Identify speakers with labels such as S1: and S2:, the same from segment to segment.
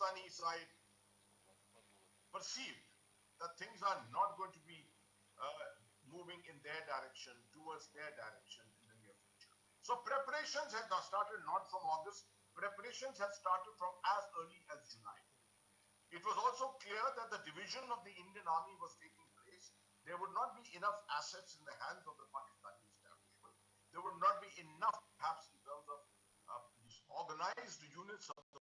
S1: Pakistani side perceived that things are not going to be moving in their direction, towards their direction in the near future. So preparations had not started not from August, preparations had started from as early as July. It was also clear that the division of the Indian army was taking place. There would not be enough assets in the hands of the Pakistani establishment. There would not be enough, perhaps, in terms of these organized units of the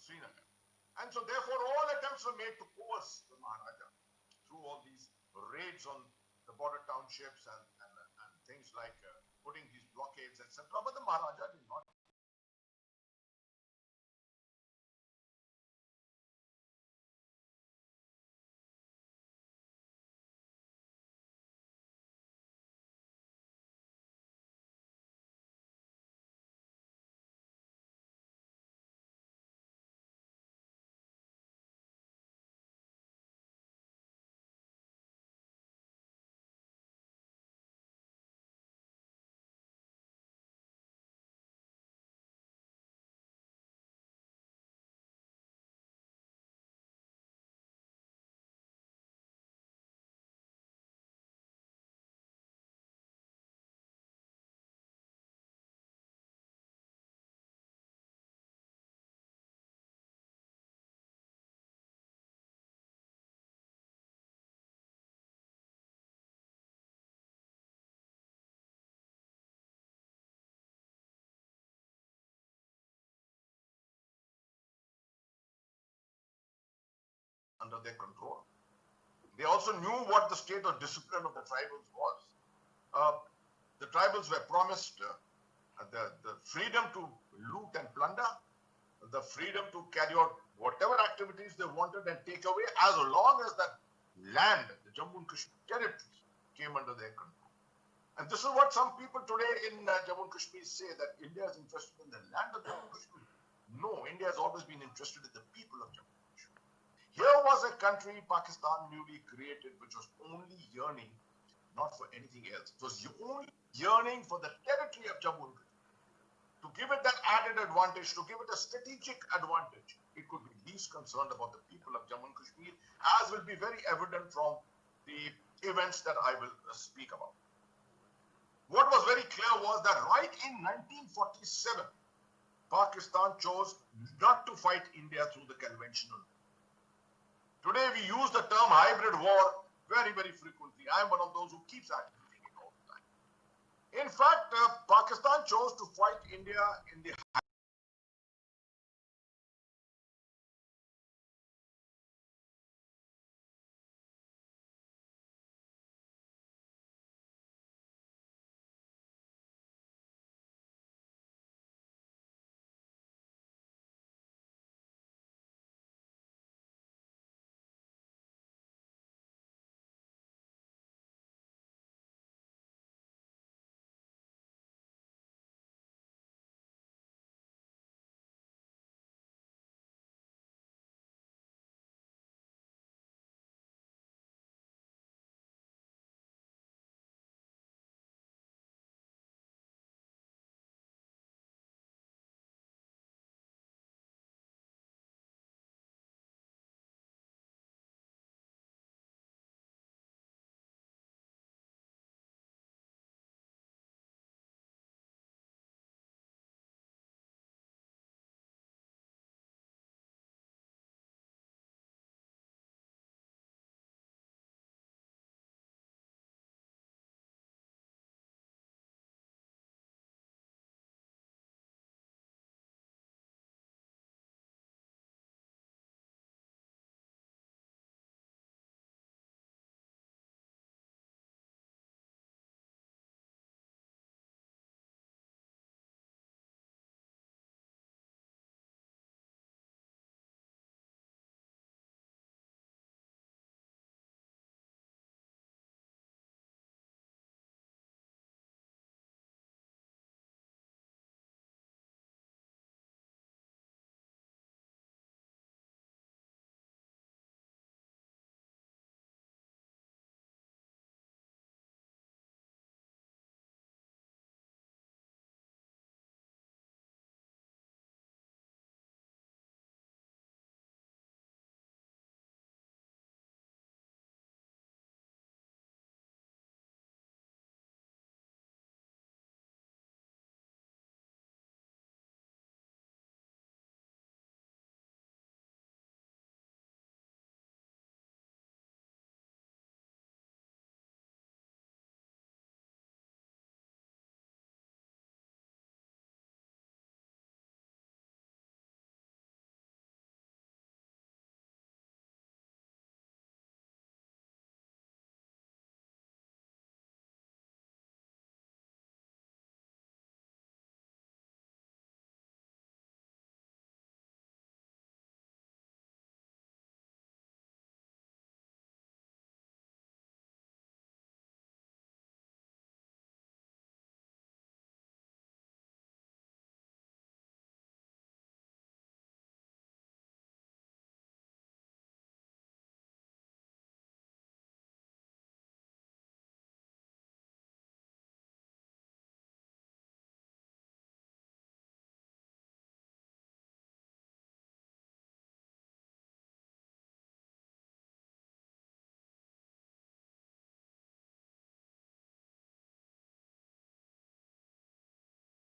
S1: Srinagar. And so therefore all attempts were made to coerce the Maharaja through all these raids on the border townships and things like putting these blockades, etc. But the Maharaja did not. Under their control. They also knew what the state of discipline of the tribals was. The tribals were promised the freedom to loot and plunder, the freedom to carry out whatever activities they wanted and take away, as long as that land, the Jammu and Kashmir territories, came under their control. And this is what some people today in Jammu and Kashmir say, that India is interested in the land of Jammu and Kashmir. No, India has always been interested in the people of Jammu. Here was a country, Pakistan, newly created, which was only yearning, not for anything else. It was only yearning for the territory of Jammu and Kashmir. To give it that added advantage, to give it a strategic advantage, it could be least concerned about the people of Jammu and Kashmir, as will be very evident from the events that I will speak about. What was very clear was that right in 1947, Pakistan chose not to fight India through the conventional. Today we use the term hybrid war very, very frequently. I am one of those who keeps advocating it all the time. In fact, Pakistan chose to fight India in the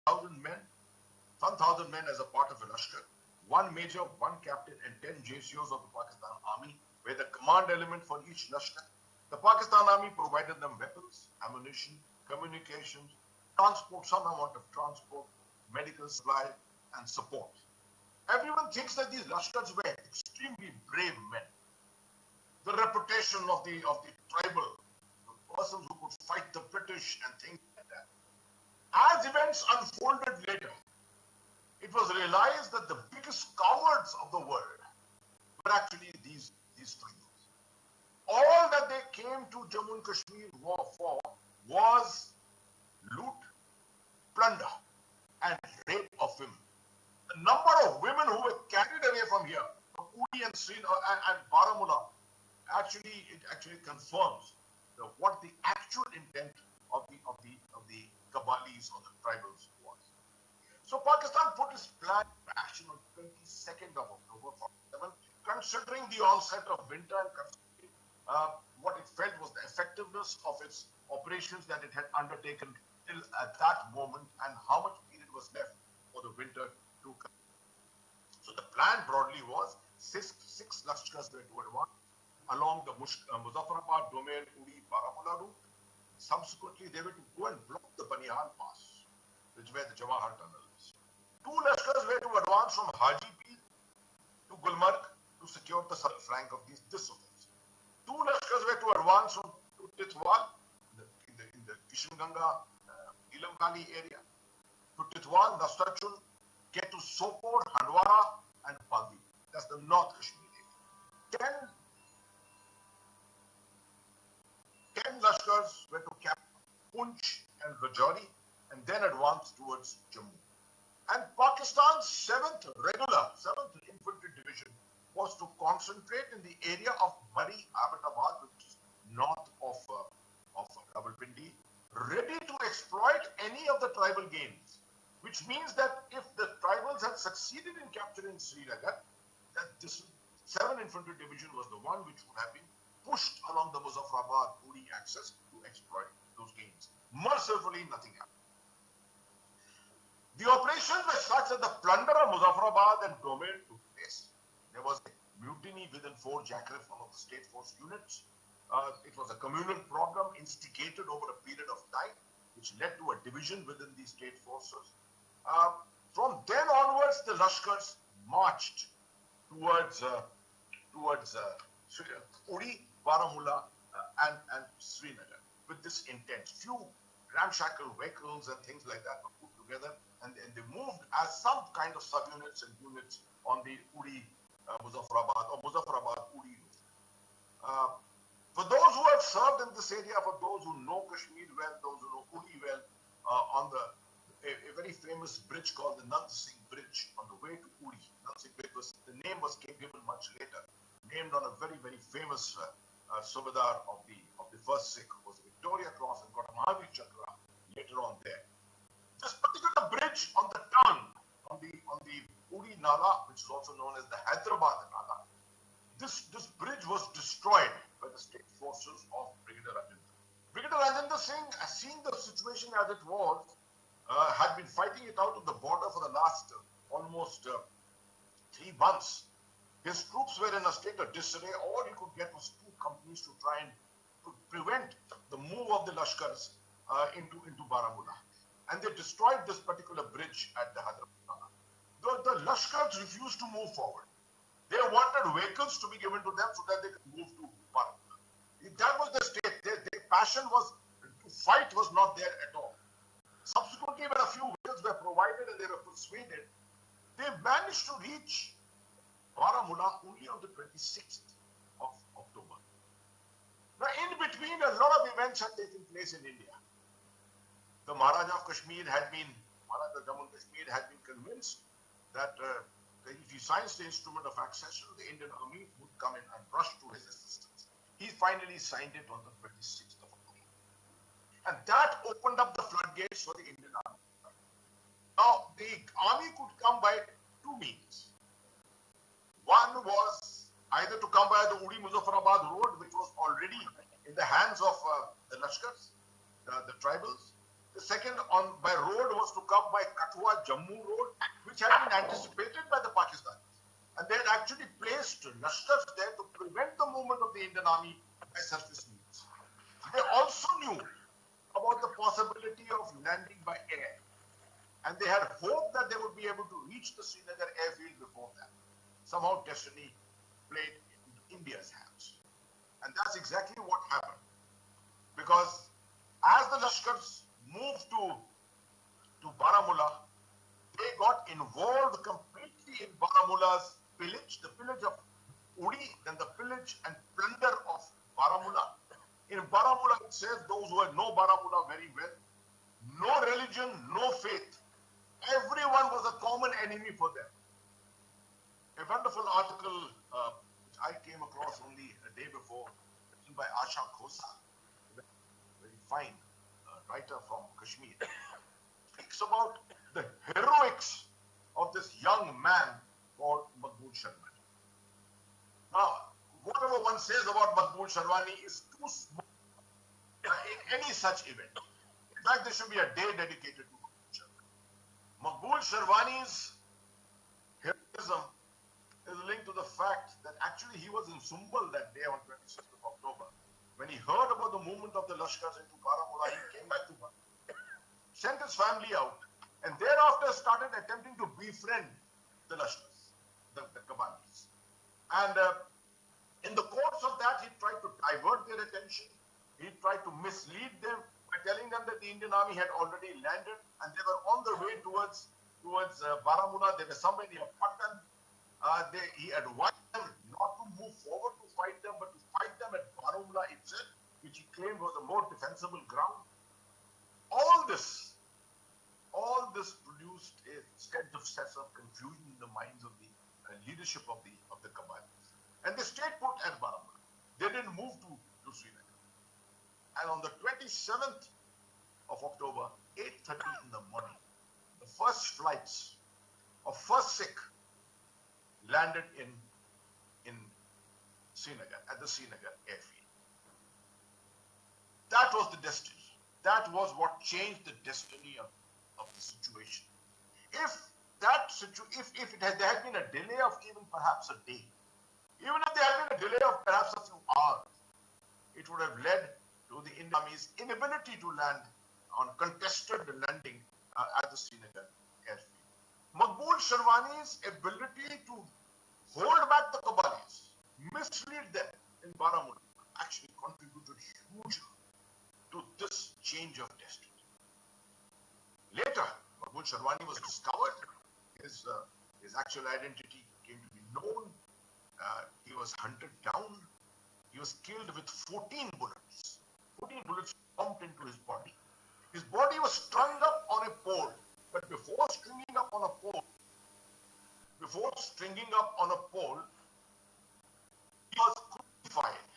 S1: thousand men, 1,000 men as a part of a Lashkar, one major, one captain, and 10 JCOs of the Pakistan Army were the command element for each Lashkar. The Pakistan Army provided them weapons, ammunition, communications, transport, some amount of transport, medical supply, and support. Everyone thinks that these Lashkars were extremely brave men. The reputation of the tribal, the persons who could fight the British and things like that. As events unfolded later, it was realized that the biggest cowards of the world were actually these tribals. All that they came to Jammu and Kashmir war for was loot, plunder, and rape of women. The number of women who were carried away from here, from Uri and Srinagar and Baramulla, it actually confirms what the actual intent of the Kabalis or the tribals was. So Pakistan put its plan in action on 22nd of October 47, considering the onset of winter and considering what it felt was the effectiveness of its operations that it had undertaken till at that moment and how much period was left for the winter to come. So the plan broadly was six Lashkars were to advance, along the Muzaffarabad domain, Uri, Baramulla route. Subsequently, they were to go and block the Banihan Pass, which is where the Jawahar Tunnel is. Two Lashkars were to advance from Hajipir to Gulmarg to secure the southern flank of this offensive. Two Lashkars were to advance from Titwal in the Kishanganga, Ilam Valley area to Titwal, Nastachul, get to Sopor, Handwara, and Baldi. That's the North Kashmir area. 10 Lashkars were to capture Poonch and Rajouri and then advance towards Jammu. And Pakistan's 7th Infantry Division was to concentrate in the area of Mari Abbottabad, which is north of Rawalpindi, ready to exploit any of the tribal gains. Which means that if the tribals had succeeded in capturing Srinagar, that this 7th Infantry Division was the one which would have been pushed along the Muzaffarabad-Uri axis to exploit those gains. Mercifully, nothing happened. The operations were such that the plunder of Muzaffarabad and domain took place. There was a mutiny within Fort Jacrif, one of the state force units. It was a communal problem instigated over a period of time, which led to a division within the state forces. From then onwards, the Lashkars marched towards Uri, Baramulla, and Srinagar with this intent. Few ramshackle vehicles and things like that were put together, and they moved as some kind of subunits and units on the Uri, Muzaffarabad or Muzaffarabad-Uri route. For those who have served in this area, for those who know Kashmir well, those who know Uri well, on a very famous bridge called the Nand Singh Bridge on the way to Uri. Nand Singh Bridge the name was given much later, named on a very, very famous Subadar of the first Sikh, who was a Victoria Cross and got a Mahavir Chakra later on there. This particular bridge on the turn on the Uri Nala, which is also known as the Hyderabad Nala, this bridge was destroyed by the state forces of Brigadier Rajinder. Brigadier Rajinder Singh, seeing the situation as it was, had been fighting it out on the border for the last almost 3 months. His troops were in a state of disarray. All he could get was 2 companies to try and prevent the move of the Lashkars into Baramulla. And they destroyed this particular bridge at the Hyderabad. The Lashkars refused to move forward. They wanted vehicles to be given to them so that they could move to Baramulla. That was the state. Their passion was to fight was not there at all. Subsequently, when a few vehicles were provided and they were persuaded, they managed to reach Baramulla only on the 26th of October. Now, in between, a lot of events had taken place in India. The Maharaja of Kashmir Maharaja Jammu and Kashmir had been convinced that if he signs the instrument of accession, the Indian army would come in and rush to his assistance. He finally signed it on the 26th of October. And that opened up the floodgates for the Indian army. Now, the army could come by 2 means. One was either to come by the Uri-Muzaffarabad road, which was already in the hands of the Lashkars, the tribals. The second by road was to come by Kathua-Jammu road, which had been anticipated by the Pakistanis. And they had actually placed Lashkars there to prevent the movement of the Indian army by surface means. They also knew about the possibility of landing by air. And they had hoped that they would be able to reach the Srinagar airfield before that. Somehow destiny played in India's hands. And that's exactly what happened. Because as the Lashkars moved to Baramulla, they got involved completely in Baramulla's pillage, the pillage of Uri, then the pillage and plunder of Baramulla. In Baramulla, it says, those who know Baramulla very well, no religion, no faith. Everyone was a common enemy for them. A wonderful article which I came across only a day before, written by Asha Khosa, a very fine writer from Kashmir, speaks about the heroics of this young man called Maqbool Sharwani. Now, whatever one says about Maqbool Sharwani is too small in any such event. In fact, there should be a day dedicated to Maqbool Sharwani's heroism is linked to the fact that actually he he was in Sumbal that day on 26th of October. When he heard about the movement of the Lashkars into Baramulla, he came back to Baramulla, sent his family out, and thereafter started attempting to befriend the Lashkars, the Qabalis. And in the course of that, he tried to divert their attention. He tried to mislead them by telling them that the Indian army had already landed and they were on their way towards Baramulla. They were somewhere near Patan. He advised them not to move forward to fight them, but to fight them at Baramulla itself, which he claimed was a more defensible ground. All this produced a state of sense of confusion in the minds of the leadership of the Qabalis. And they stayed put at Baramulla. They didn't move to Srinagar. And on the 27th of October, 8:30 in the morning, the first flights of first Sikh landed in Srinagar, at the Srinagar airfield. That was the destiny. That was what changed the destiny of the situation. If there had been a delay of even perhaps a day, even if there had been a delay of perhaps a few hours, it would have led to the Indian Army's inability to land on contested landing at the Srinagar airfield. Maqbool Sharwani's ability to hold back the Qabalis, mislead them in Baramulla, actually contributed hugely to this change of destiny. Later, Maqbool Sharwani was discovered. His actual identity came to be known. He was hunted down. He was killed with 14 bullets. 14 bullets pumped into his body. His body was strung up on a pole. But before stringing up on a pole, he was crucified.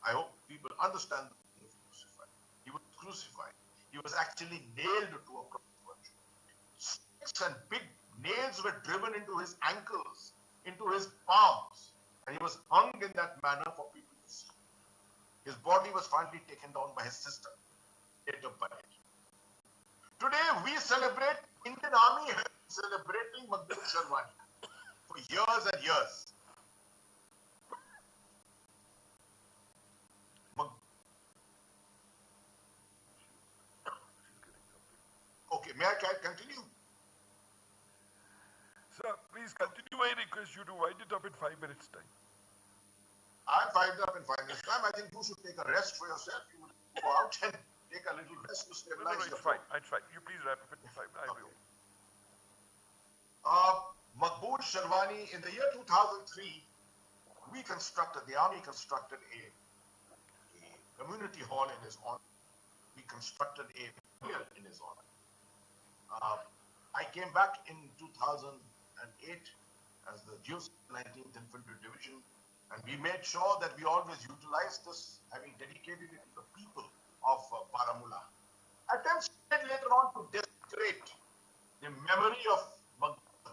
S1: I hope people understand the meaning of crucified. He was crucified. He was actually nailed to a cross. Sticks and big nails were driven into his ankles, into his palms, and he was hung in that manner for people to see. His body was finally taken down by his sister, later buried. Today we celebrate, Indian Army has been celebrating Maqbool Sharwani for years and years. Okay, may I continue?
S2: Sir, please continue. I request you to wind it up in 5 minutes' time.
S1: I'm fired up in 5 minutes' time. I think you should take a rest for yourself. You will go out and take a little rest to stabilize your
S2: fine. It's fine. You please wrap up in 5 minutes.
S1: Okay. Maqbool Sharwani, in the year 2003, the army constructed a community hall in his honor. We constructed a memorial in his honor. I came back in 2008 as the GEOS 19th Infantry Division, and we made sure that we always utilized this, having dedicated it to the people of Baramulla. Attempts made later on to desecrate the memory of Maqbool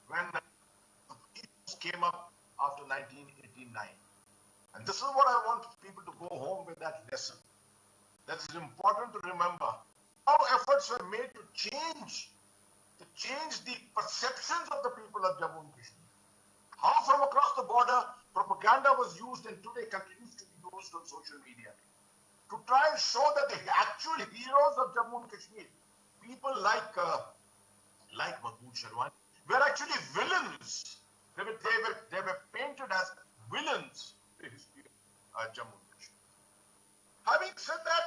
S1: when it came up after 1989. And this is what I want people to go home with, that lesson. That is important to remember. How efforts were made to change the perceptions of the people of Jammu and Kashmir. How from across the border propaganda was used and today continues to be used on social media to try and show that the actual heroes of Jammu and Kashmir, people like Maqbool Sharwani, were actually villains. They were painted as villains in history of Jammu and Kashmir. Having said that,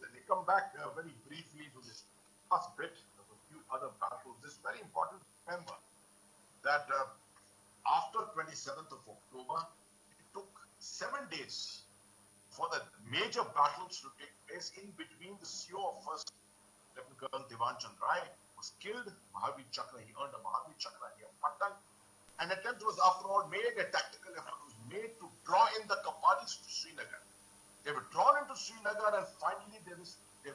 S1: let me come back very briefly to this last bit of a few other battles. It's very important to remember that after 27th of October, it took 7 days for the major battles to take place in between. The CO of First Lieutenant Colonel Devan Chand Rai was killed. Mahavir Chakra, he earned a Mahavir Chakra near Patan. An attempt was, after all, made, a tactical effort was made to draw in the Qabalis to Srinagar. They were drawn into Srinagar, and finally there was a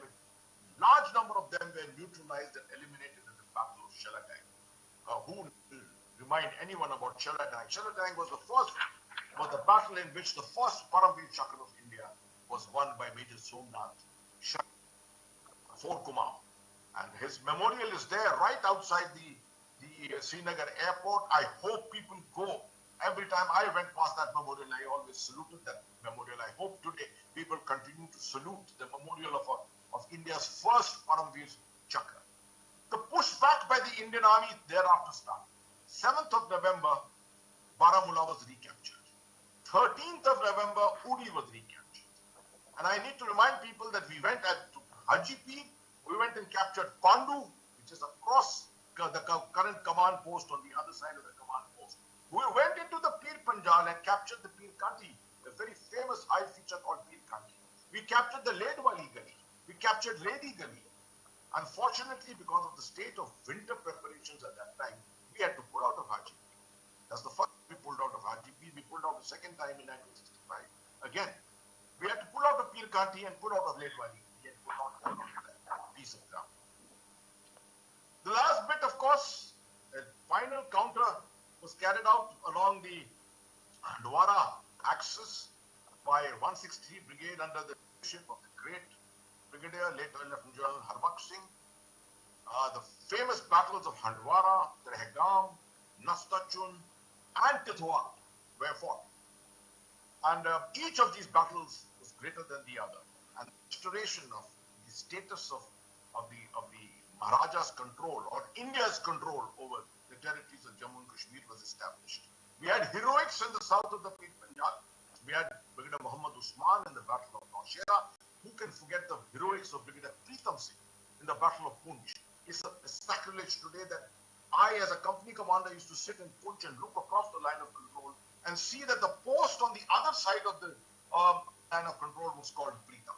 S1: large number of them were neutralized and eliminated in the Battle of Sheladang. Who will remind anyone about Sheladang? Sheladang was the battle in which the first Paramveer Chakra of India was won by Major Somnath Shah, Fort Kumaon. And his memorial is there right outside the Srinagar airport. I hope people go. every time I went past that memorial, I always saluted that memorial. I hope today people continue to salute the memorial of India's first Paramveer Chakra. The pushback by the Indian Army thereafter started. 7th of November, Baramulla was recaptured. 13th of November, Uri was recaptured. And I need to remind people that we went to Haji Pir, we went and captured Pandu, which is across the current command post on the other side of the command post. We went into the Pir Panjal and captured the Pir Kanti, a very famous high feature called Pir Kanti. We captured the Ledwali Gali. We captured Redi Gali. Unfortunately, because of the state of winter preparations at that time, we had to pull out of Haji Pir. That's the first we pulled out of Haji Pir. We pulled out the second time in 1965. Again, we had to pull out of Pir Kanti and pull out of Ledwali. We had to pull out of that piece of ground. The last bit, of course, a final counter was carried out along the Handwara axis by 163 Brigade under the leadership of the great Brigadier, later Lieutenant General Harbakh Singh. The famous battles of Handwara, Trehgam, Nastachun, and Tithwa were fought. And each of these battles was greater than the other. And the restoration of the status of the Maharaja's control or India's control over the territories of Jammu and Kashmir was established. We had heroics in the south of the Pir Panjal. We had Brigadier Muhammad Usman in the Battle of Naushera. Who can forget the heroics of Brigadier Pritam Singh in the Battle of Poonch? It's a sacrilege today that I, as a company commander, used to sit in Poonch and look across the line of control and see that the post on the other side of the line of control was called Pritam.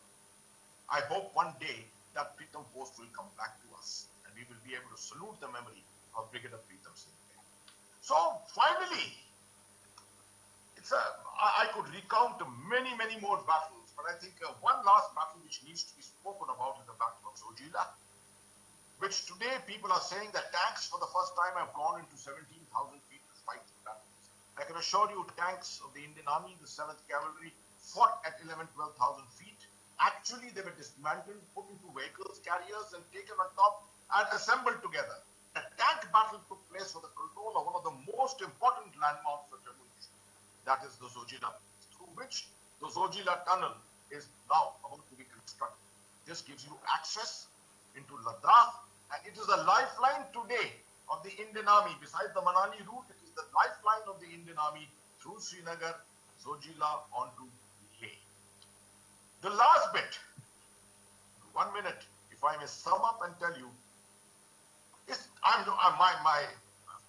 S1: I hope one day that Pritam post will come back to us and we will be able to salute the memory of Brigadier Pritam Singh. So finally, I could recount many more battles, but I think one last battle which needs to be spoken about is the Battle of Zojila, which today people are saying that tanks for the first time have gone into 17,000 feet to fight the battles. I can assure you tanks of the Indian Army, the 7th Cavalry, fought at 11,000-12,000 feet. Actually, they were dismantled, put into vehicles, carriers, and taken on top and assembled together. A tank battle took place for the control of one of the most important landmarks for Jammu and Kashmir. That is the Zojila, through which the Zojila tunnel is now about to be constructed. This gives you access into Ladakh, and it is a lifeline today of the Indian Army. Besides the Manali route, it is the lifeline of the Indian Army through Srinagar, Zojila onto Leh. The last bit, 1 minute, if I may sum up and tell you, is my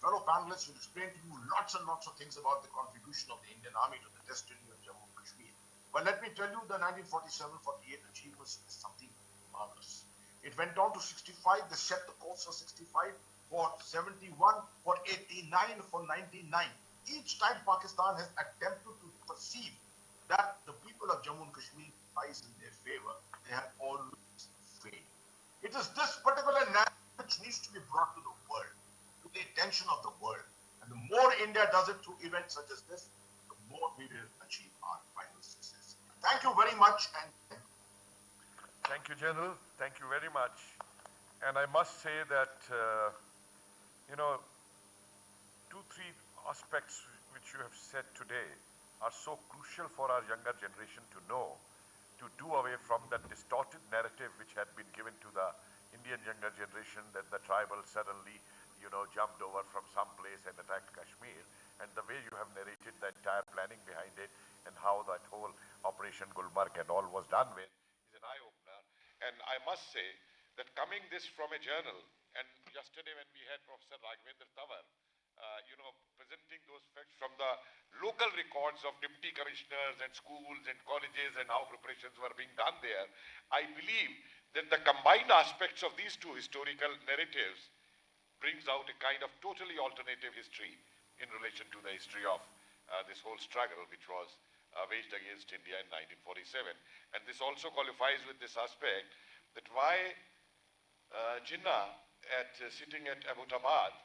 S1: fellow panelists will explain to you lots and lots of things about the contribution of the Indian Army to the destiny of Jammu and Kashmir. But let me tell you, the 1947-48 achievements is something marvelous. It went on to 65, they set the course for 65, for 71, for 89, for 99. Each time Pakistan has attempted to perceive that the people of Jammu and Kashmir rise in their favor, they have always failed. It is this particular narrative which needs to be brought to the world, to the attention of the world. And the more India does it through events such as this, the more we will achieve our final success. Thank you very much. And
S2: Thank you, General. Thank you very much. And I must say that, 2-3 aspects which you have said today are so crucial for our younger generation to know, to do away from that distorted narrative which had been given to the Indian younger generation that the tribals suddenly, jumped over from some place and attacked Kashmir. And the way you have narrated the entire planning behind it and how that whole Operation Gulmarg and all was done with is an eye-opener. And I must say that coming this from a journal, and yesterday when we had Professor Raghavendra Tawar, presenting those facts from the local records of deputy commissioners and schools and colleges and how preparations were being done there, I believe that the combined aspects of these two historical narratives brings out a kind of totally alternative history in relation to the history of this whole struggle which was waged against India in 1947. And this also qualifies with this aspect that why Jinnah sitting at Abbottabad,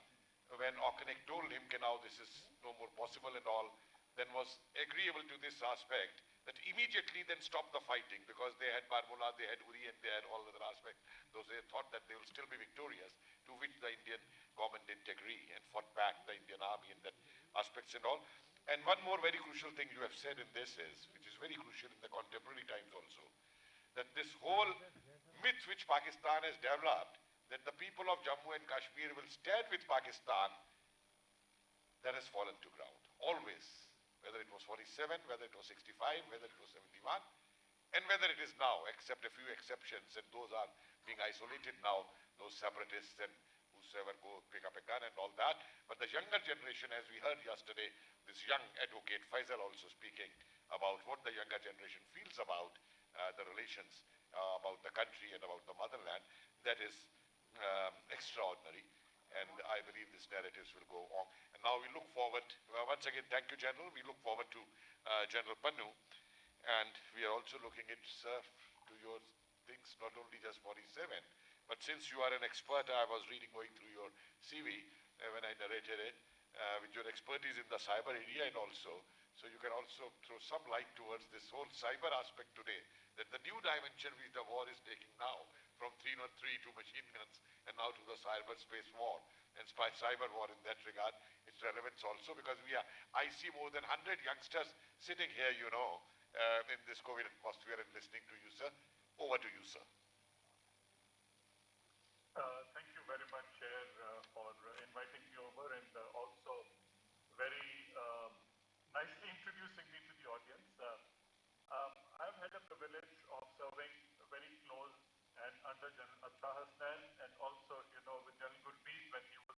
S2: when Auchinleck told him, now this is no more possible and all, then was agreeable to this aspect, that immediately then stopped the fighting, because they had Baramulla, they had Uri, and they had all other aspects. Those they thought that they will still be victorious, to which the Indian government didn't agree and fought back the Indian army in that aspects and all. And one more very crucial thing you have said in this is, which is very crucial in the contemporary times also, that this whole myth which Pakistan has developed, that the people of Jammu and Kashmir will stand with Pakistan, that has fallen to ground. Always. Whether it was 47, whether it was 65, whether it was 71, and whether it is now, except a few exceptions, and those are being isolated now, those separatists and whosoever go pick up a gun and all that. But the younger generation, as we heard yesterday, this young advocate Faisal also speaking about what the younger generation feels about the relations about the country and about the motherland, that is extraordinary. And I believe these narratives will go on. And now we look forward, once again, thank you, General. We look forward to General Pannu. And we are also looking at, sir, to your things, not only just 47, but since you are an expert, I was reading, going through your CV when I narrated it, with your expertise in the cyber area and also, so you can also throw some light towards this whole cyber aspect today, that the new dimension which the war is taking now, from 303 to machine guns, and now to the cyberspace war, and cyber war in that regard, its relevance also, because I see more than 100 youngsters sitting here, you know, in this COVID atmosphere and listening to you, sir. Over to you, sir.
S3: Thank you very much, Chair, for inviting me over and also very nicely introducing me to the audience. I've had a privilege of serving very close and under General Atta Hasnan and also, you know, with General Gurmeet when he was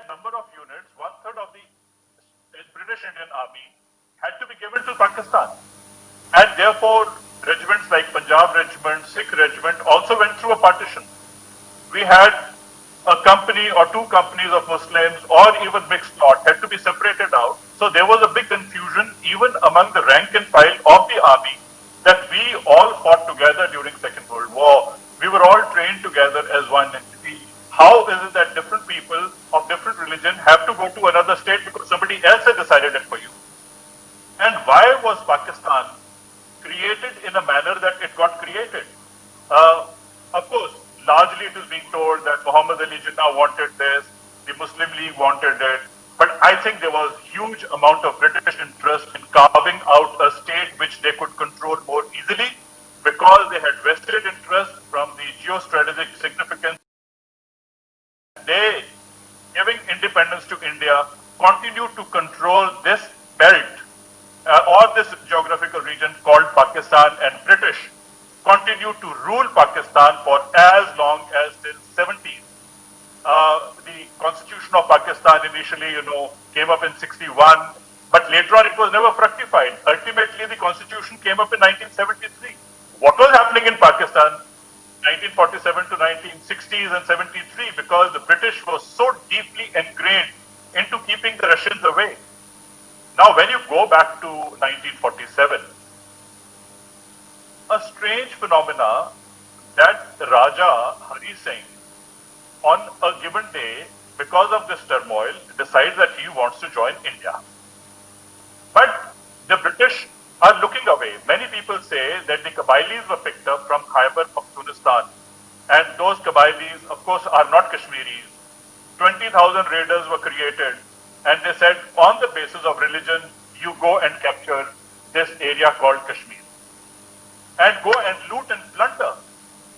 S3: number of units, one third of the British Indian Army had to be given to Pakistan. And therefore, regiments like Punjab Regiment, Sikh Regiment also went through a partition. We had a company or two companies of Muslims or even mixed lot had to be separated out. So there was a big confusion even among the rank and file of the army that we all fought together during Second World War. We were all trained together as one entity. How is it that different people of different religion have to go to another state because somebody else had decided it for you? And why was Pakistan created in a manner that it got created? Of course, largely it is being told that Muhammad Ali Jinnah wanted this, the Muslim League wanted it, but I think there was huge amount of British interest in carving out a state which they could control more easily because they had vested interest from the geostrategic significance. They, giving independence to India, continued to control this belt or this geographical region called Pakistan, and British continued to rule Pakistan for as long as till 70s. The constitution of Pakistan initially, came up in 61, but later on it was never fructified. Ultimately, the constitution came up in 1973. What was happening in Pakistan 1947 to 1960s and 73? Because the British were so deeply ingrained into keeping the Russians away. Now, when you go back to 1947, a strange phenomena that Raja Hari Singh, on a given day, because of this turmoil, decides that he wants to join India. But the British are looking away. Many people say that the Kabylis were picked up from Khyber Pakhtunkhwa, and those Kabylis, of course, are not Kashmiris. 20,000 raiders were created, and they said, on the basis of religion, you go and capture this area called Kashmir, and go and loot and plunder,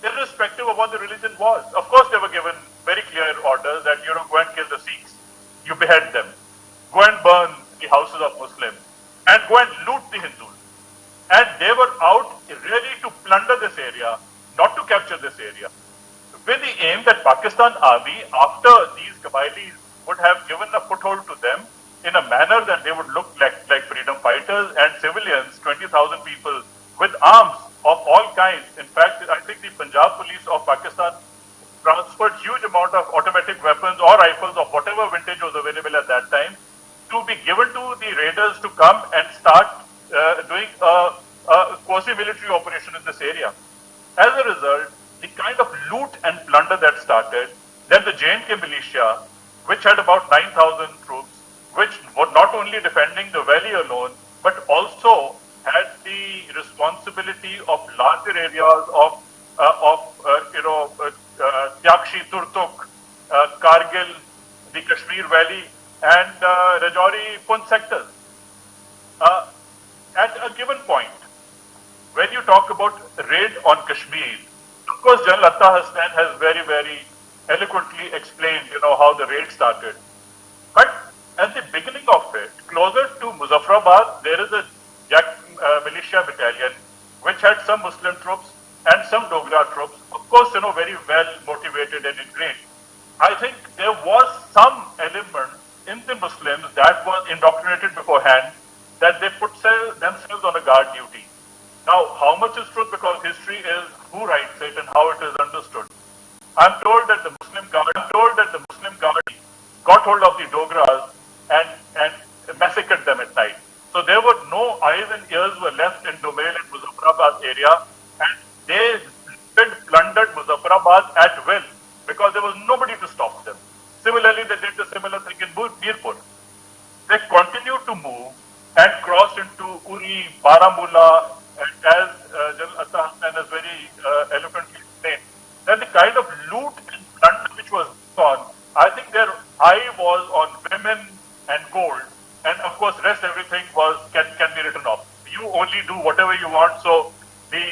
S3: irrespective of what the religion was. Of course, they were given very clear orders that, go and kill the Sikhs, you behead them, go and burn the houses of Muslims, and go and loot the Hindus. And they were out ready to plunder this area, not to capture this area, with the aim that Pakistan Army, after these Kabylis would have given a foothold to them in a manner that they would look like freedom fighters, and civilians, 20,000 people with arms of all kinds. In fact, I think the Punjab police of Pakistan transferred huge amount of automatic weapons or rifles of whatever vintage was available at that time to be given to the raiders to come and start doing a quasi-military operation in this area. As a result, the kind of loot and plunder that started, then the J&K militia, which had about 9,000 troops, which were not only defending the valley alone, but also had the responsibility of larger areas of Tyakshi, Turtuk, Kargil, the Kashmir Valley, and Rajouri, Poonch sectors. At a given point, when you talk about raid on Kashmir, of course, General Atta Hassan has very, very eloquently explained, how the raid started. But at the beginning of it, closer to Muzaffarabad, there is a Jack militia battalion which had some Muslim troops and some Dogra troops, of course, very well motivated and ingrained. I think there was some element in the Muslims that was indoctrinated beforehand that they put themselves on a guard duty. Now, how much is truth? Because history is who writes it and how it is understood. I'm told that the Muslim Guard got hold of the Dogras and massacred them at night. So there were no eyes and ears were left in Domail and Muzaffarabad area, and they plundered Muzaffarabad at will because there was nobody to stop them. Similarly, they did the similar thing in Mirpur. They continued to move and crossed into Uri, Baramulla, and as General Atta Hassan has very eloquently explained, that the kind of loot and plunder which was on, I think their eye was on women and gold, and of course rest everything can be written off. You only do whatever you want, so the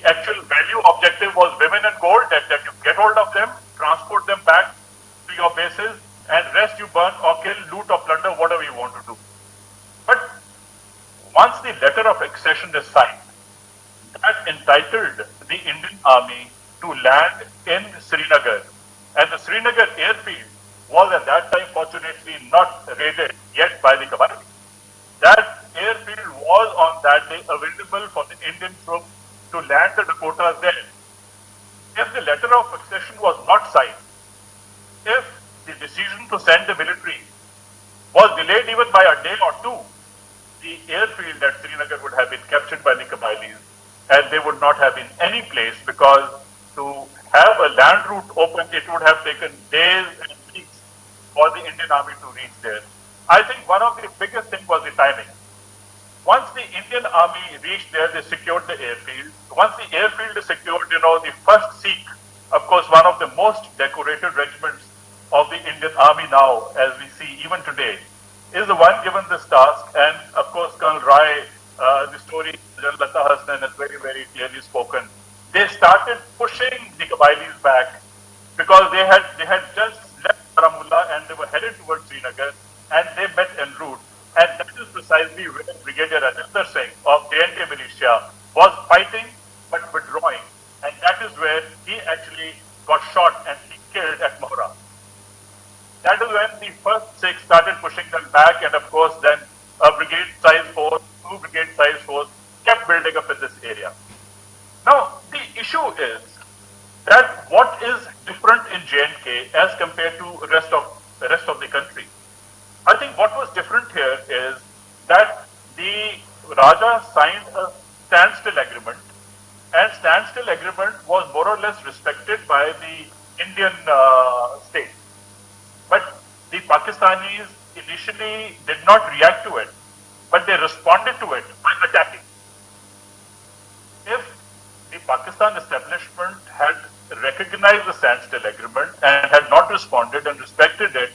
S3: actual value objective was women and gold, that you get hold of them, transport them back to your bases, and rest you burn or kill, loot or plunder, whatever you want to do. But once the letter of accession is signed, that entitled the Indian Army to land in Srinagar, and the Srinagar airfield was at that time fortunately not raided yet by the Qabaili. That airfield was on that day available for the Indian troops to land the Dakotas there. If the letter of accession was not signed, if the decision to send the military was delayed even by a day or two, the airfield at Srinagar would have been captured by the Qabilis and they would not have been any place, because to have a land route open, it would have taken days and weeks for the Indian army to reach there. I think one of the biggest thing was the timing. Once the Indian army reached there, they secured the airfield. Once the airfield is secured, the first Sikh, of course, one of the most decorated regiments of the Indian army now, as we see even today, is the one given this task. And of course, Colonel Rai, the story Lata Hasnan has very, very clearly spoken. They started pushing the Qabilis back because they had just left Baramulla and they were headed towards Srinagar, and they met en route. And that is precisely where Brigadier Rajinder Singh of J&K militia was fighting but withdrawing. And that is where he actually got shot and he killed at Mohra. That is when the first Sikhs started pushing them back, and of course then a brigade-size force, 2 brigade-size force kept building up in this area. Now, the issue is that what is different in J&K as compared to the rest of the country? I think what was different here is that the Raja signed a standstill agreement, and standstill agreement was more or less respected by the Indian state. But the Pakistanis initially did not react to it, but they responded to it by attacking. If the Pakistan establishment had recognized the standstill agreement and had not responded and respected it,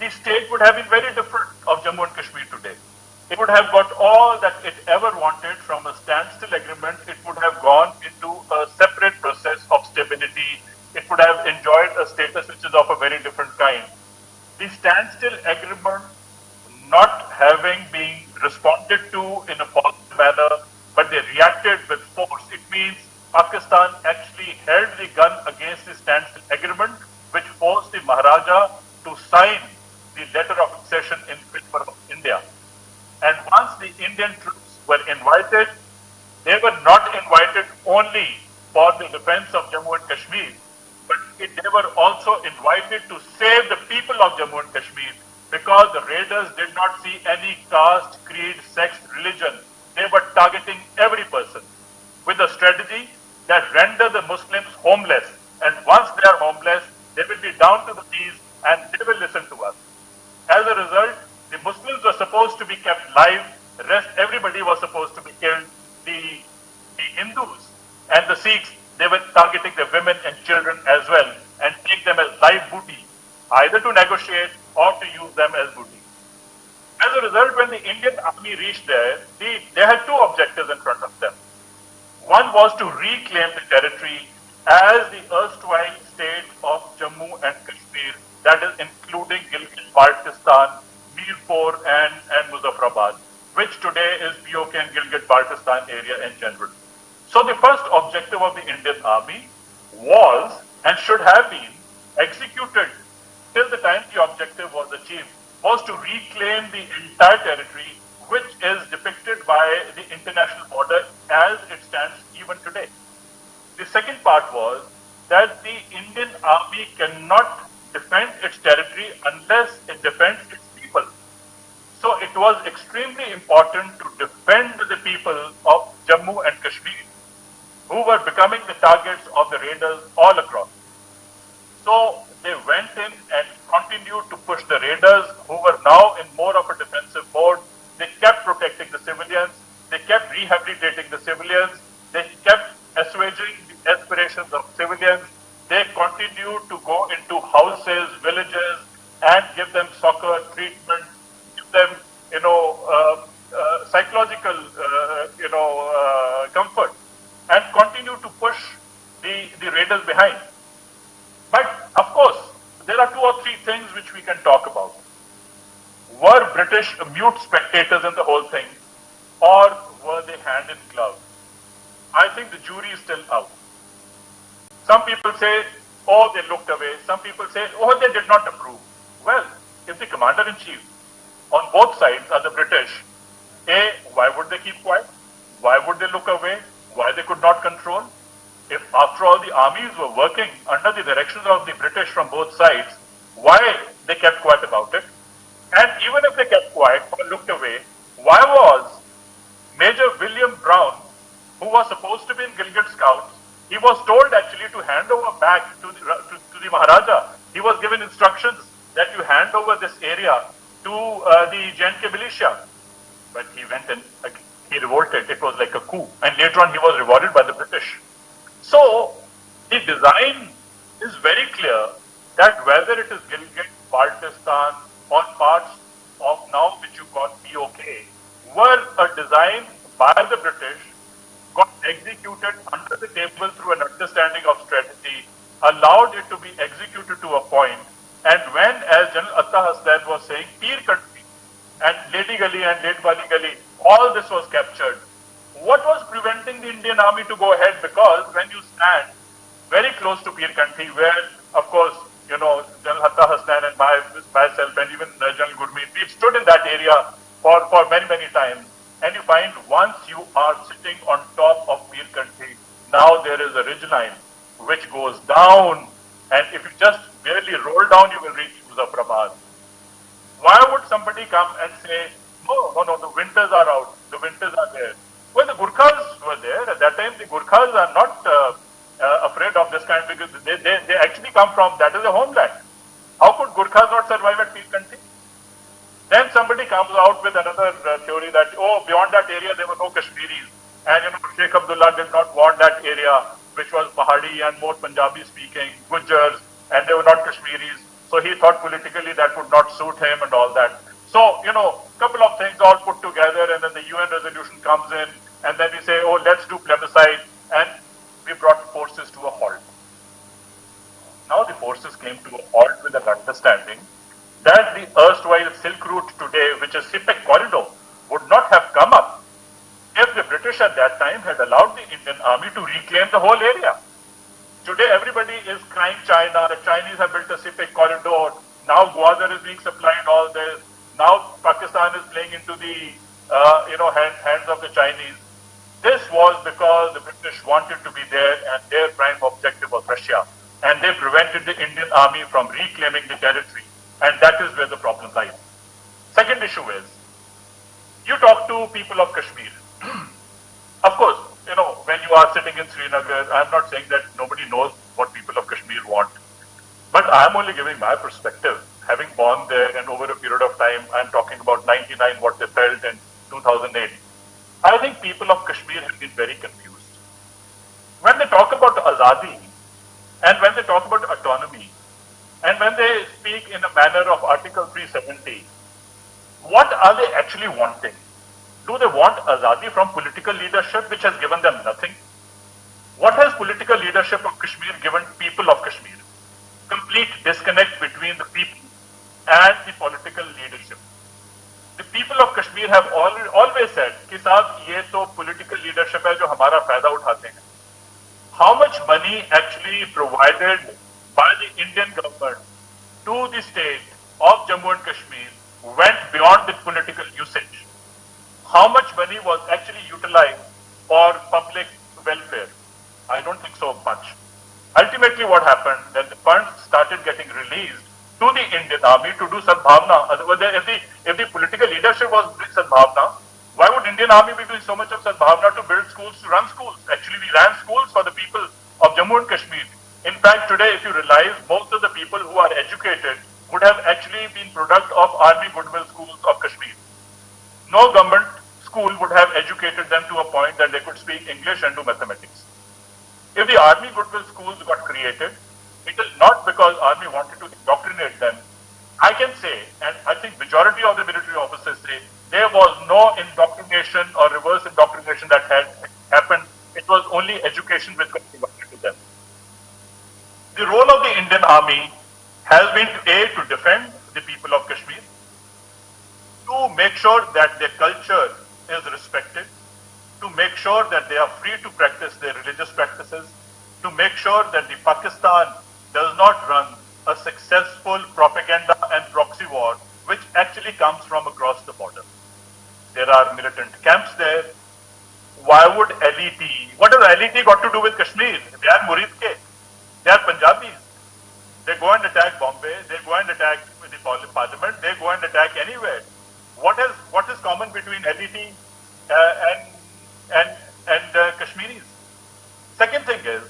S3: the state would have been very different of Jammu and Kashmir today. It would have got all that it ever wanted from a standstill agreement. It would have gone into a separate process of stability. It would have enjoyed a status which is of a very different kind. The standstill agreement not having been responded to in a positive manner, but they reacted with force. It means Pakistan actually held the gun against the standstill agreement, which forced the Maharaja to sign the letter of accession in favor of India. And once the Indian troops were invited, they were not invited only for the defense of Jammu and Kashmir, but they were also invited to save the people of Jammu and Kashmir, because the raiders did not see any caste, creed, sex, religion. They were targeting every person with a strategy that render the Muslims homeless. And once they are homeless, they will be down to the knees and they will listen to us. As a result, the Muslims were supposed to be kept live. The rest, everybody was supposed to be killed. The Hindus and the Sikhs, they were targeting the women and children as well and take them as live booty, either to negotiate or to use them as booty. As a result, when the Indian army reached there, they had 2 objectives in front of them. One was to reclaim the territory as the erstwhile state of Jammu and Kashmir, that is including Gilgit-Baltistan, Mirpur and Muzaffarabad, which today is POK and Gilgit-Baltistan area in general. So the first objective of the Indian army was and should have been executed till the time the objective was achieved, was to reclaim the entire territory, which is depicted by the international border as it stands even today. The second part was that the Indian army cannot defend its territory unless it defends its people. So it was extremely important to defend the people of Jammu and Kashmir, who were becoming the targets of the raiders all across. So they went in and continued to push the raiders, who were now in more of a defensive mode. They kept protecting the civilians. They kept rehabilitating the civilians. They kept assuaging the aspirations of civilians. They continued to go into houses, villages, and give them soccer treatment, give them, psychological, comfort, and continue to push the raiders behind. But of course, there are 2 or 3 things which we can talk about. Were British mute spectators in the whole thing, or were they hand in glove? I think the jury is still out. Some people say, oh, they looked away. Some people say, oh, they did not approve. Well, if the commander-in-chief on both sides are the British, why would they keep quiet? Why would they look away? Why they could not control? If after all the armies were working under the directions of the British from both sides, why they kept quiet about it? And even if they kept quiet or looked away, why was Major William Brown, who was supposed to be in Gilgit Scouts, he was told actually to hand over back to the Maharaja. He was given instructions that you hand over this area to the J&K militia. But he went and he revolted. It was like a coup. And later on he was rewarded by the British. So the design is very clear that whether it is Gilgit, Baltistan or parts of now which you call POK were a design by the British, got executed under the table through an understanding of strategy, allowed it to be executed to a point, and when, as General Atta Hasnain was saying, Peer Country and Lady Gali and Late Bali Gali, all this was captured. What was preventing the Indian Army to go ahead? Because when you stand very close to Peer Country, where, of course, you know, General Atta Hasnain and myself and even General Gurmeet, we've stood in that area for many, many times. And you find once you are sitting on top of Peer Country, now there is a ridgeline which goes down, and if you just barely roll down, you will reach Muzaffarabad. Why would somebody come and say, no, the winters are out, the winters are there? Well, the Gurkhas were there. At that time, the Gurkhas are not afraid of this kind because they actually come from, that is their homeland. How could Gurkhas not survive at Peer Country? Then somebody comes out with another theory that, beyond that area there were no Kashmiris. And Sheikh Abdullah did not want that area, which was Pahadi and more Punjabi speaking, Gujars, and they were not Kashmiris. So he thought politically that would not suit him and all that. So, couple of things all put together, and then the UN resolution comes in, and then we say, let's do plebiscite, and we brought forces to a halt. Now the forces came to a halt with an understanding that the erstwhile Silk Route today, which is CIPEC corridor, would not have come up if the British at that time had allowed the Indian Army to reclaim the whole area. Today everybody is crying China, the Chinese have built a CIPEC corridor, now Gwadar is being supplied all this, now Pakistan is playing into the hands of the Chinese. This was because the British wanted to be there and their prime objective was Russia, and they prevented the Indian Army from reclaiming the territory. And that is where the problem lies. Second issue is, you talk to people of Kashmir. Of course, when you are sitting in Srinagar, I'm not saying that nobody knows what people of Kashmir want. But I'm only giving my perspective. Having born there and over a period of time, I'm talking about 99, what they felt in 2008. I think people of Kashmir have been very confused. When they talk about Azadi, and when they talk about autonomy, and when they speak in a manner of Article 370, what are they actually wanting? Do they want Azadi from political leadership, which has given them nothing? What has political leadership of Kashmir given people of Kashmir? Complete disconnect between the people and the political leadership. The people of Kashmir have always said, कि साहब ये तो political leadership है जो हमारा फायदा उठाते हैं. How much money actually provided by the Indian government to the state of Jammu and Kashmir went beyond the political usage? How much money was actually utilized for public welfare? I don't think so much. Ultimately what happened, then the funds started getting released to the Indian army to do Sadbhavna. If the political leadership was doing Sadbhavna, why would Indian army be doing so much of Sadbhavna to build schools, to run schools? Actually, we ran schools for the people of Jammu and Kashmir. In fact, today, if you realize, most of the people who are educated would have actually been product of Army Goodwill schools of Kashmir. No government school would have educated them to a point that they could speak English and do mathematics. If the Army Goodwill schools got created, it is not because Army wanted to indoctrinate them. I can say, and I think majority of the military officers say, there was no indoctrination or reverse indoctrination that had happened. It was only education which got provided to them. The role of the Indian Army has been to defend the people of Kashmir, to make sure that their culture is respected, to make sure that they are free to practice their religious practices, to make sure that the Pakistan does not run a successful propaganda and proxy war, which actually comes from across the border. There are militant camps there. Why would LET, what has LET got to do with Kashmir? They are Murid ke. They are Punjabis. They go and attack Bombay. They go and attack the parliament. They go and attack anywhere. What is common between LET and Kashmiris? Second thing is,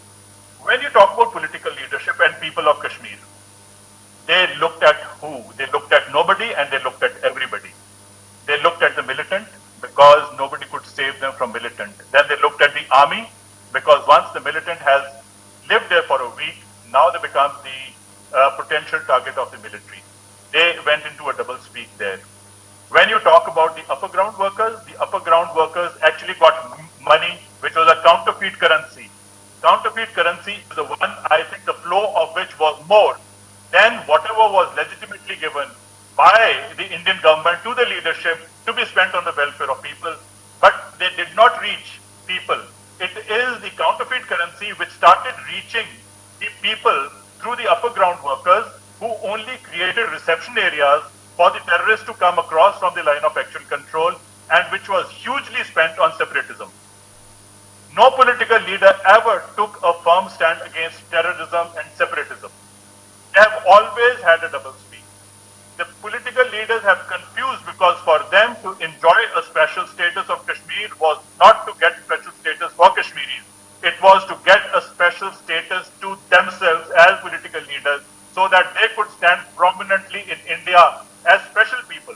S3: when you talk about political leadership and people of Kashmir, they looked at who? They looked at nobody and they looked at everybody. They looked at the militant because nobody could save them from militant. Then they looked at the army because once the militant has lived there for a week, now they become the potential target of the military. They went into a double speak there. When you talk about the upper ground workers actually got money which was a counterfeit currency. Counterfeit currency is the one, I think, the flow of which was more than whatever was legitimately given by the Indian government to the leadership to be spent on the welfare of people. But they did not reach people. It is the counterfeit currency which started reaching the people through the upper ground workers who only created reception areas for the terrorists to come across from the line of actual control, and which was hugely spent on separatism. No political leader ever took a firm stand against terrorism and separatism. They have always had a double speak. The political leaders have confused because for them to enjoy a special status of Kashmir was not to get special status for Kashmiris. It was to get a special status to themselves as political leaders so that they could stand prominently in India as special people.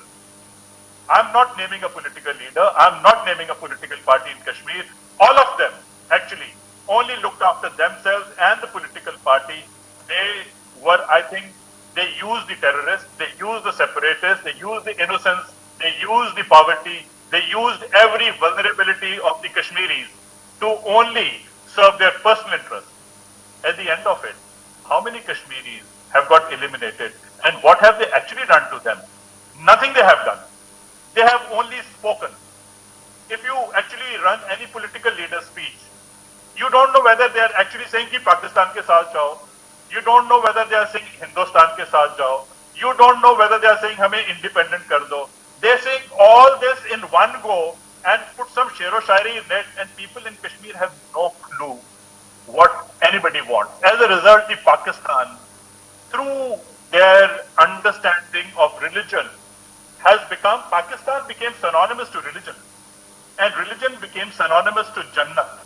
S3: I'm not naming a political leader. I'm not naming a political party in Kashmir. All of them actually only looked after themselves and the political party. They were, I think, they used the terrorists, they used the separatists, they used the innocents, they used the poverty, they used every vulnerability of the Kashmiris to only serve their personal interests. At the end of it, how many Kashmiris have got eliminated and what have they actually done to them? Nothing they have done. They have only spoken. If you actually run any political leader's speech, you don't know whether they are actually saying ki Pakistan ke saath jao. You don't know whether they are saying Hindustan ke saath jao. You don't know whether they are saying hame independent kar do. They're saying all this in one go and put some shero shairi in it, and people in Kashmir have no clue what anybody wants. As a result, the Pakistan, through their understanding of religion, Pakistan became synonymous to religion, and religion became synonymous to Jannat.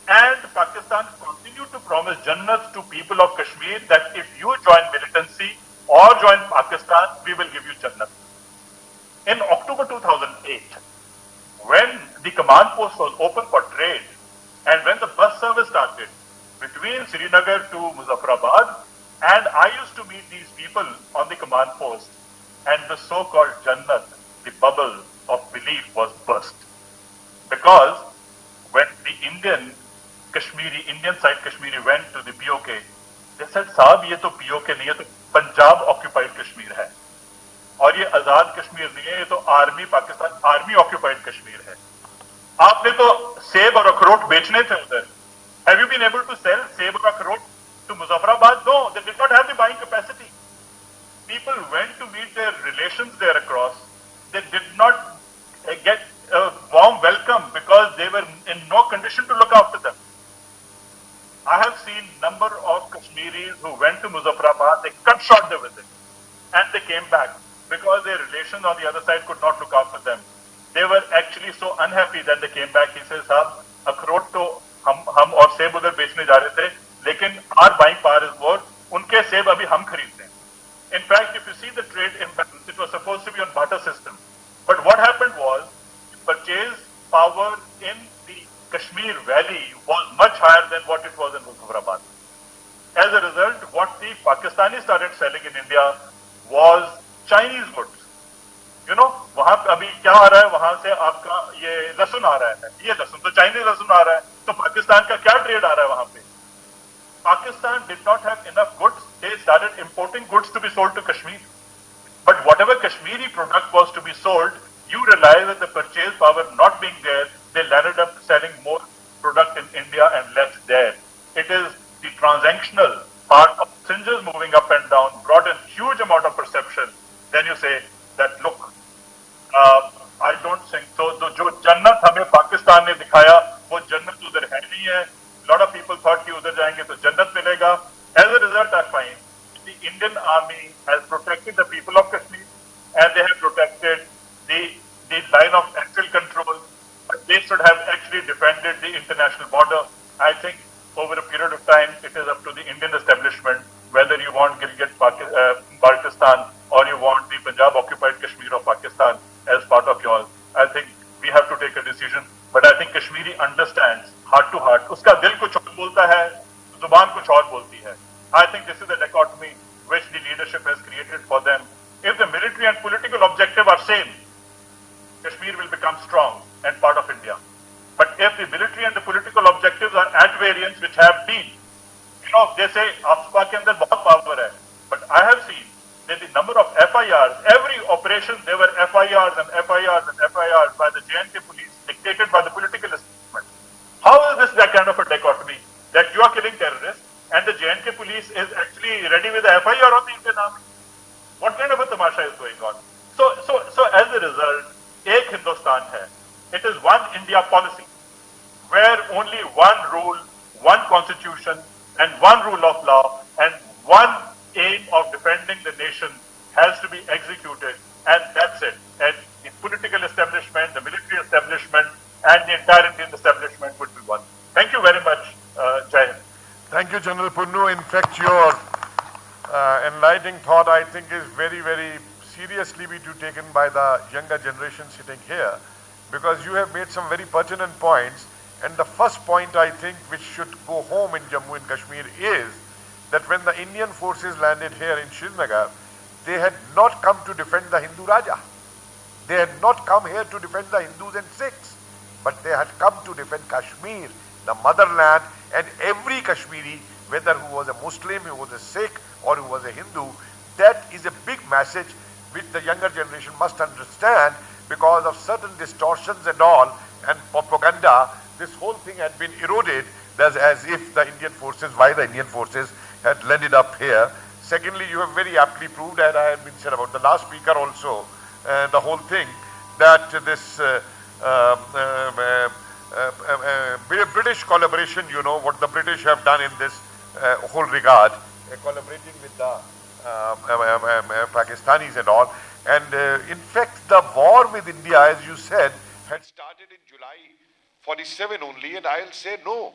S3: And Pakistan continued to promise Jannat to people of Kashmir that if you join militancy or join Pakistan, we will give you Jannat. In October 2008, when the command post was open for trade, and when the bus service started between Srinagar to Muzaffarabad, and I used to meet these people on the command post, and the so-called Jannat, the bubble of belief, was burst. Because when the Indian side Kashmiri went to the POK, they said, "Saab, ye to POK nahi hai, to Punjab occupied Kashmir hai. और ये आजाद कश्मीर नहीं है, ये तो army, Pakistan army occupied Kashmir है. आपने तो सेब और अखरोट बेचने थे उधर. Have you been able to sell सेब और अखरोट to Muzaffarabad? No, they did not have the buying capacity. People went to meet their relations there across. They did not get a warm welcome because they were in no condition to look after them. I have seen number of Kashmiris who went to Muzaffarabad, they cut short their visit and they came back because their relations on the other side could not look after them. They were actually so unhappy that they came back. He says, "Saab, अखरोट तो हम और सेब उधर बेचने जा रहे थे, लेकिन our buying power is more. उनके सेब अभी हम खरीदते हैं." In fact, if you see the trade imbalance, it was supposed to be on barter system. But what happened was, the purchase power in the Kashmir Valley was much higher than what it was in Muzaffarabad. As a result, what the Pakistanis started selling in India was Chinese goods. You know, वहाँ पे अभी क्या आ रहा है, वहाँ से आपका ये लहसुन आ रहा है, ये लहसुन तो चाइनीज लहसुन आ रहा है, तो पाकिस्तान का क्या ट्रेड आ रहा है वहाँ पे? Pakistan did not have enough goods. They started importing goods to be sold to Kashmir. But whatever Kashmiri product was to be sold, you realize that the purchase power not being there, they landed up selling more product in India and less there. It is the transactional passengers moving up and down, brought in huge amount of perception, then you say that look, I don't think so. तो जो जन्नत हमें पाकिस्तान ने दिखाया वो जन्नत उधर है नहीं है. Lot of people thought कि उधर जाएंगे तो जन्नत मिलेगा. As a result, I find the Indian Army has protected the people of Kashmir and they have protected the line of actual control. But they should have actually defended the international border. I think over a period of time, it is up to the Indian establishment whether you want Baltistan or you want the Punjab occupied Kashmir of Pakistan as part of yours. I think we have to take a decision. But I think Kashmiri understands heart to heart. उसका दिल कुछ और बोलता है, जुबान कुछ और बोलती है. I think this is the dichotomy which the leadership has created for them. If the military and political objective are same, Kashmir will become strong and part of India. But if the military and the political objectives are at variance, which have been, they say AFSPA के अंदर बहुत power है. But I have seen that the number of FIRs, every operation there were FIRs and FIRs and FIRs by the J&K police, dictated by the political establishment. How is this that kind of a dichotomy that you are killing terrorists and the J&K police is actually ready with the FIR on the Indian army? What kind of a tamasha is going on? So as a result, एक हिंदुस्तान है. It is one India policy where only one rule, one constitution and one rule of law and one aim of defending the nation has to be executed, and that's it. And the political establishment, the military establishment and the entire Indian establishment would be one. Thank you very much, Jai Hind.
S2: Thank you, General Punnu. In fact, your enlightening thought, I think, is very, very seriously be to taken by the younger generation sitting here, because you have made some very pertinent points. And the first point, I think, which should go home in Jammu and Kashmir is that when the Indian forces landed here in Srinagar, they had not come to defend the Hindu Raja. They had not come here to defend the Hindus and Sikhs, but they had come to defend Kashmir, the motherland, and every Kashmiri, whether who was a Muslim, who was a Sikh, or who was a Hindu. That is a big message which the younger generation must understand. Because of certain distortions and all, and propaganda, this whole thing had been eroded as if the Indian forces, why the Indian forces had landed up here. Secondly, you have very aptly proved, and I have been said about the last speaker also, the whole thing, that this British collaboration, what the British have done in this whole regard, collaborating with the Pakistanis and all. And in fact, the war with India, as you said, had started in July 47 only, and I'll say no.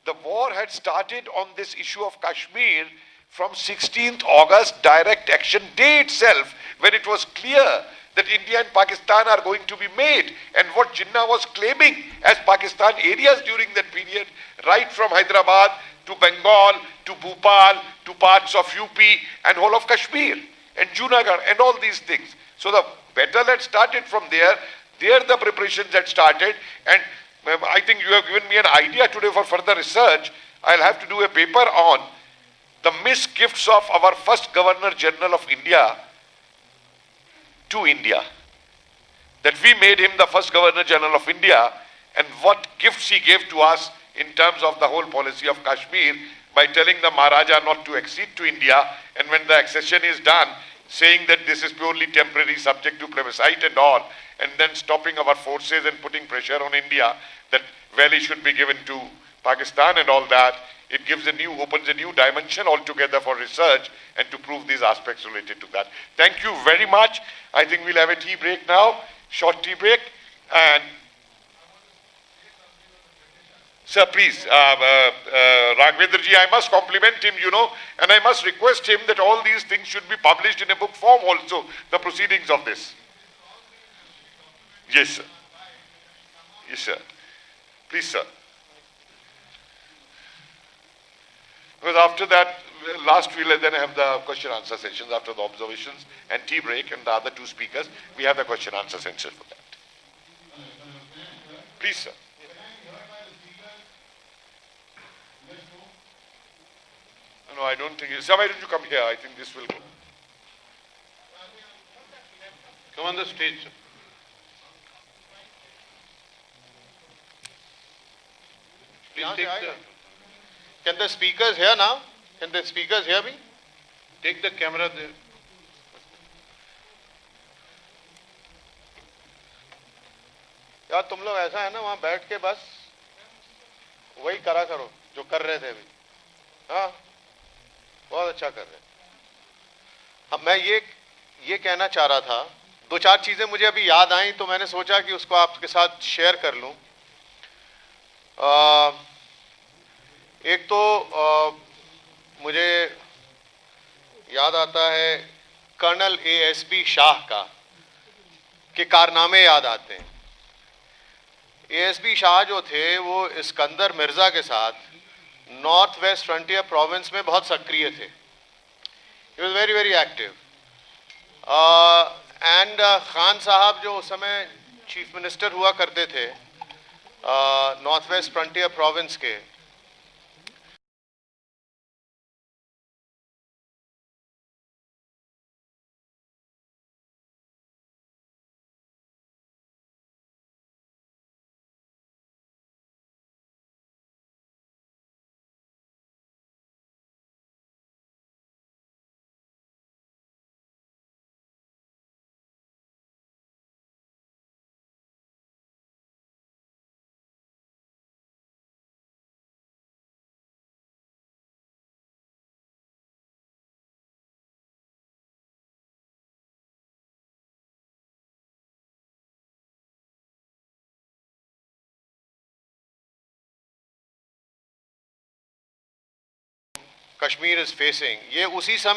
S2: The war had started on this issue of Kashmir from 16th August, direct action day itself, when it was clear that India and Pakistan are going to be made. And what Jinnah was claiming as Pakistan areas during that period, right from Hyderabad to Bengal, to Bhopal, to parts of UP and whole of Kashmir and Junagadh and all these things. So the battle had started from there. There the preparations had started, and I think you have given me an idea today for further research. I'll have to do a paper on the misgifts of our first Governor General of India to India. That we made him the first Governor General of India, and what gifts he gave to us in terms of the whole policy of Kashmir by telling the Maharaja not to accede to India, and when the accession is done, saying that this is purely temporary, subject to plebiscite and all, and then stopping our forces and putting pressure on India that Valley should be given to Pakistan and all that. It opens a new dimension altogether for research and to prove these aspects related to that. Thank you very much. I think we'll have a tea break now, short tea break. And sir, please, Raghavendra ji, I must compliment him, and I must request him that all these things should be published in a book form also, the proceedings of this. Yes, sir. Yes, sir. Please, sir. Because after that, last we'll then have the question answer sessions after the observations and tea break and the other two speakers. We have the question answer session for that. Please, sir. No, I don't think. Sir, why don't you come here? I think this will go.
S4: Come on the stage, sir. Please take the... Can the speakers hear now? Can the speakers hear me? Take the camera there. यार तुम लोग ऐसा है ना वहां बैठ के बस वही करा करो जो कर रहे थे अभी. हाँ, बहुत अच्छा कर रहे हैं. अब मैं ये कहना चाह रहा था, दो चार चीजें मुझे अभी याद आई तो मैंने सोचा कि उसको आपके साथ शेयर कर लूं. एक तो मुझे याद आता है कर्नल ASP शाह का के कारनामे याद आते हैं. ASP शाह जो थे वो इस्कंदर मिर्जा के साथ नॉर्थ वेस्ट फ्रंटियर प्रोविंस में बहुत सक्रिय थे. He was very very active. And Khan साहब जो उस समय चीफ मिनिस्टर हुआ करते थे नॉर्थ वेस्ट फ्रंटियर प्रोविंस के, कश्मीर इज फेसिंग, ये उसी समय